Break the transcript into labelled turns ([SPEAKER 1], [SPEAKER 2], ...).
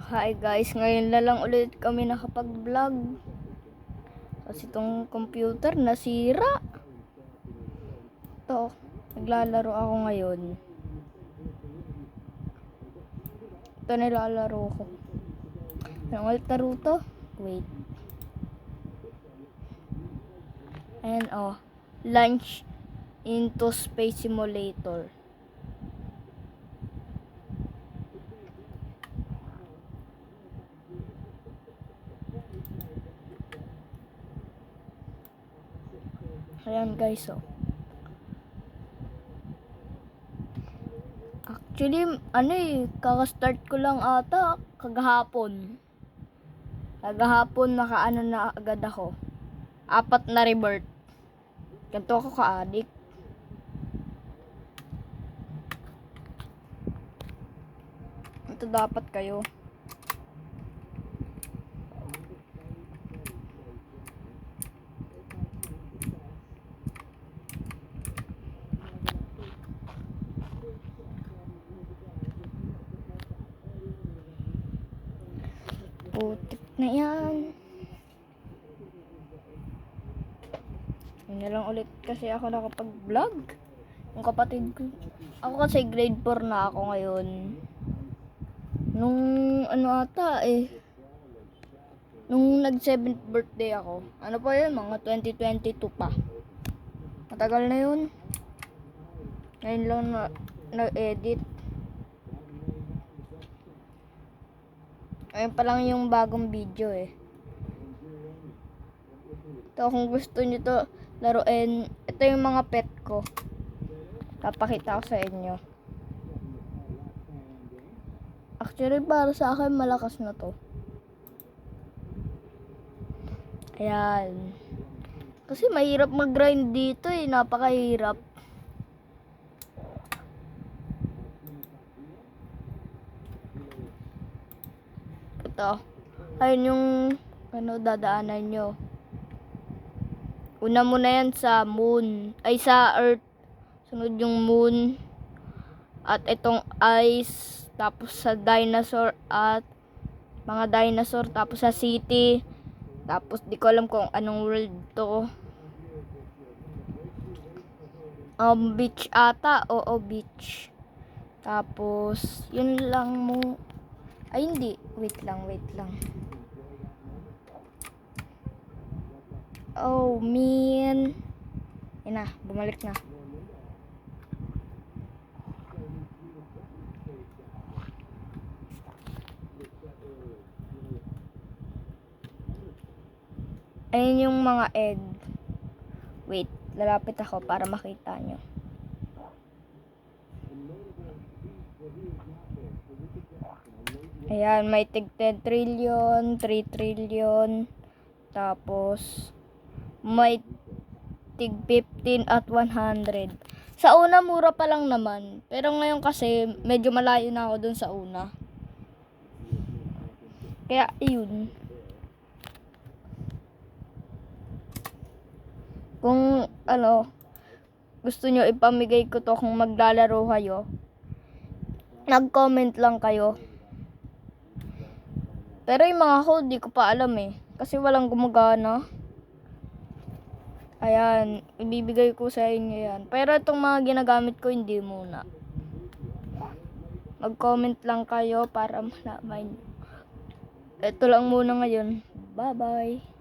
[SPEAKER 1] Hi guys, ngayon na lang ulit kami nakapag-vlog. Kasi itong computer nasira. Ito, naglalaro ako ngayon. Ito nilalaro ko. Anong ulit laro to? Wait. Ayan Launch into Space Simulator. Ayan guys, Actually, kaka-start ko lang ata kagahapon. Kagahapon nakaano na agad ako. 4 na rebirth. Ganito ako ka-addict. Ito dapat kayo. Putik na yan. Yun na lang ulit kasi ako nakapag-vlog. Yung kapatid ko. Ako kasi grade 4 na ako ngayon. Nung nung nag 7th birthday ako. Ano pa yun? Mga 2022 pa. Matagal na yun. Ngayon lang na-edit. Ayun pa lang yung bagong video Ito, kung gusto nyo to laruin, ito yung mga pet ko. Papakita ko sa inyo. Actually, para sa akin, malakas na to. Ayan. Kasi mahirap mag-grind dito napakahirap. Ito. Ayun yung dadaanan nyo. Una muna yan sa moon. Ay, sa earth. Sunod yung moon. At itong ice. Tapos sa dinosaur at mga dinosaur. Tapos sa city. Tapos di ko alam kung anong world to. Beach ata. Oo, beach. Tapos, yun lang mo. Ay, hindi. Wait lang. Oh, man. Yan na, bumalik na. Ayun yung mga egg. Wait, lalapit ako para makita nyo. Ayan, may tig 10 trillion, 3 trillion, tapos may tig 15 at 100. Sa una, mura pa lang naman. Pero ngayon kasi, medyo malayo na ako dun sa una. Kaya, yun. Kung, gusto nyo ipamigay ko to kung maglalaro kayo, nag-comment lang kayo. Pero yung mga code, di ko pa alam kasi walang gumagana. Ayan, ibibigay ko sa inyo yan. Pero itong mga ginagamit ko, hindi muna. Mag-comment lang kayo para malaman. Ito lang muna ngayon. Bye-bye.